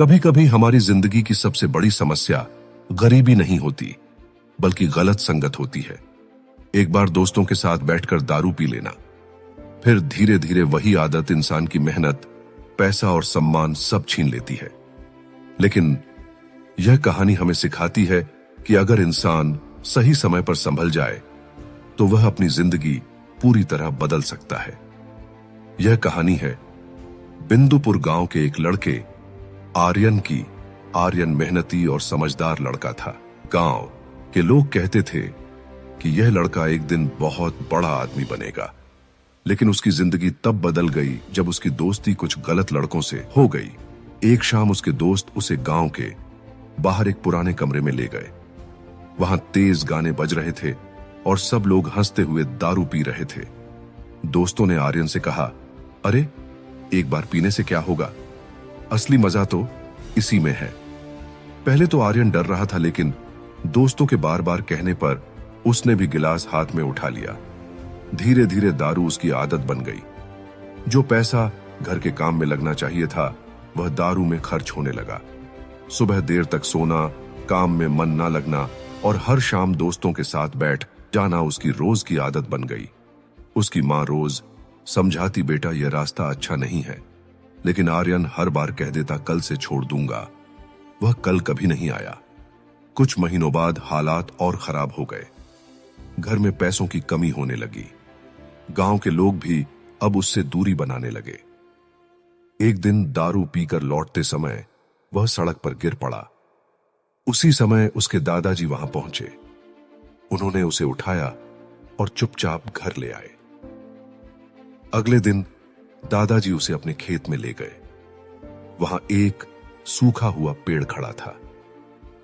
कभी कभी हमारी जिंदगी की सबसे बड़ी समस्या गरीबी नहीं होती, बल्कि गलत संगत होती है। एक बार दोस्तों के साथ बैठकर दारू पी लेना, फिर धीरे धीरे वही आदत इंसान की मेहनत, पैसा और सम्मान सब छीन लेती है। लेकिन यह कहानी हमें सिखाती है कि अगर इंसान सही समय पर संभल जाए तो वह अपनी जिंदगी पूरी तरह बदल सकता है। यह कहानी है बिंदुपुर गांव के एक लड़के आर्यन की। आर्यन मेहनती और समझदार लड़का था। गांव के लोग कहते थे कि यह लड़का एक दिन बहुत बड़ा आदमी बनेगा। लेकिन उसकी जिंदगी तब बदल गई जब उसकी दोस्ती कुछ गलत लड़कों से हो गई। एक शाम उसके दोस्त उसे गांव के बाहर एक पुराने कमरे में ले गए। वहां तेज गाने बज रहे थे और सब लोग हंसते हुए दारू पी रहे थे। दोस्तों ने आर्यन से कहा, अरे एक बार पीने से क्या होगा, असली मजा तो इसी में है। पहले तो आर्यन डर रहा था, लेकिन दोस्तों के बार बार कहने पर उसने भी गिलास हाथ में उठा लिया। धीरे धीरे दारू उसकी आदत बन गई। जो पैसा घर के काम में लगना चाहिए था वह दारू में खर्च होने लगा। सुबह देर तक सोना, काम में मन ना लगना और हर शाम दोस्तों के साथ बैठ जाना उसकी रोज की आदत बन गई। उसकी माँ रोज समझाती, बेटा यह रास्ता अच्छा नहीं है, लेकिन आर्यन हर बार कह देता, कल से छोड़ दूंगा। वह कल कभी नहीं आया। कुछ महीनों बाद हालात और खराब हो गए। घर में पैसों की कमी होने लगी। गांव के लोग भी अब उससे दूरी बनाने लगे। एक दिन दारू पीकर लौटते समय वह सड़क पर गिर पड़ा। उसी समय उसके दादाजी वहां पहुंचे। उन्होंने उसे उठाया और चुपचाप घर ले आए। अगले दिन दादाजी उसे अपने खेत में ले गए। वहां एक सूखा हुआ पेड़ खड़ा था।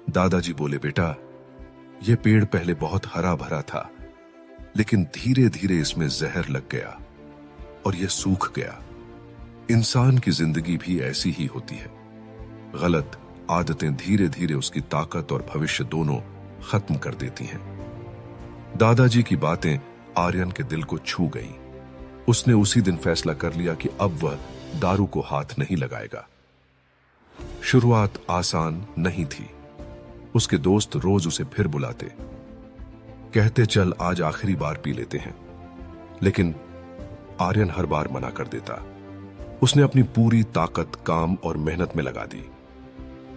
दादाजी बोले, बेटा यह पेड़ पहले बहुत हरा भरा था, लेकिन धीरे धीरे इसमें जहर लग गया और यह सूख गया। इंसान की जिंदगी भी ऐसी ही होती है। गलत आदतें धीरे धीरे उसकी ताकत और भविष्य दोनों खत्म कर देती हैं। दादाजी की बातें आर्यन के दिल को छू गईं। उसने उसी दिन फैसला कर लिया कि अब वह दारू को हाथ नहीं लगाएगा। शुरुआत आसान नहीं थी। उसके दोस्त रोज उसे फिर बुलाते, कहते चल आज आखिरी बार पी लेते हैं, लेकिन आर्यन हर बार मना कर देता। उसने अपनी पूरी ताकत काम और मेहनत में लगा दी।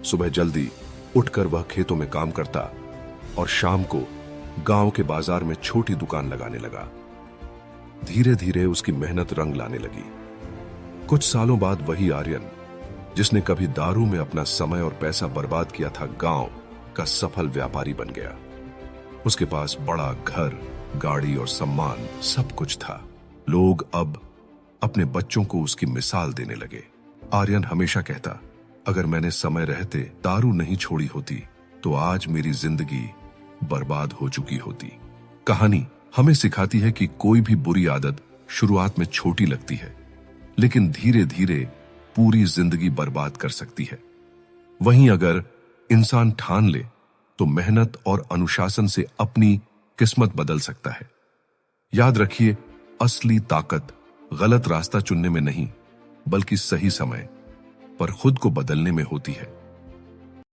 सुबह जल्दी उठकर वह खेतों में काम करता और शाम को गांव के बाजार में छोटी दुकान लगाने लगा। धीरे धीरे उसकी मेहनत रंग लाने लगी। कुछ सालों बाद वही आर्यन जिसने कभी दारू में अपना समय और पैसा बर्बाद किया था, गांव का सफल व्यापारी बन गया। उसके पास बड़ा घर, गाड़ी और सम्मान सब कुछ था। लोग अब अपने बच्चों को उसकी मिसाल देने लगे। आर्यन हमेशा कहता, अगर मैंने समय रहते दारू नहीं छोड़ी होती तो आज मेरी जिंदगी बर्बाद हो चुकी होती। कहानी हमें सिखाती है कि कोई भी बुरी आदत शुरुआत में छोटी लगती है, लेकिन धीरे धीरे पूरी जिंदगी बर्बाद कर सकती है। वहीं अगर इंसान ठान ले तो मेहनत और अनुशासन से अपनी किस्मत बदल सकता है। याद रखिए, असली ताकत गलत रास्ता चुनने में नहीं, बल्कि सही समय पर खुद को बदलने में होती है।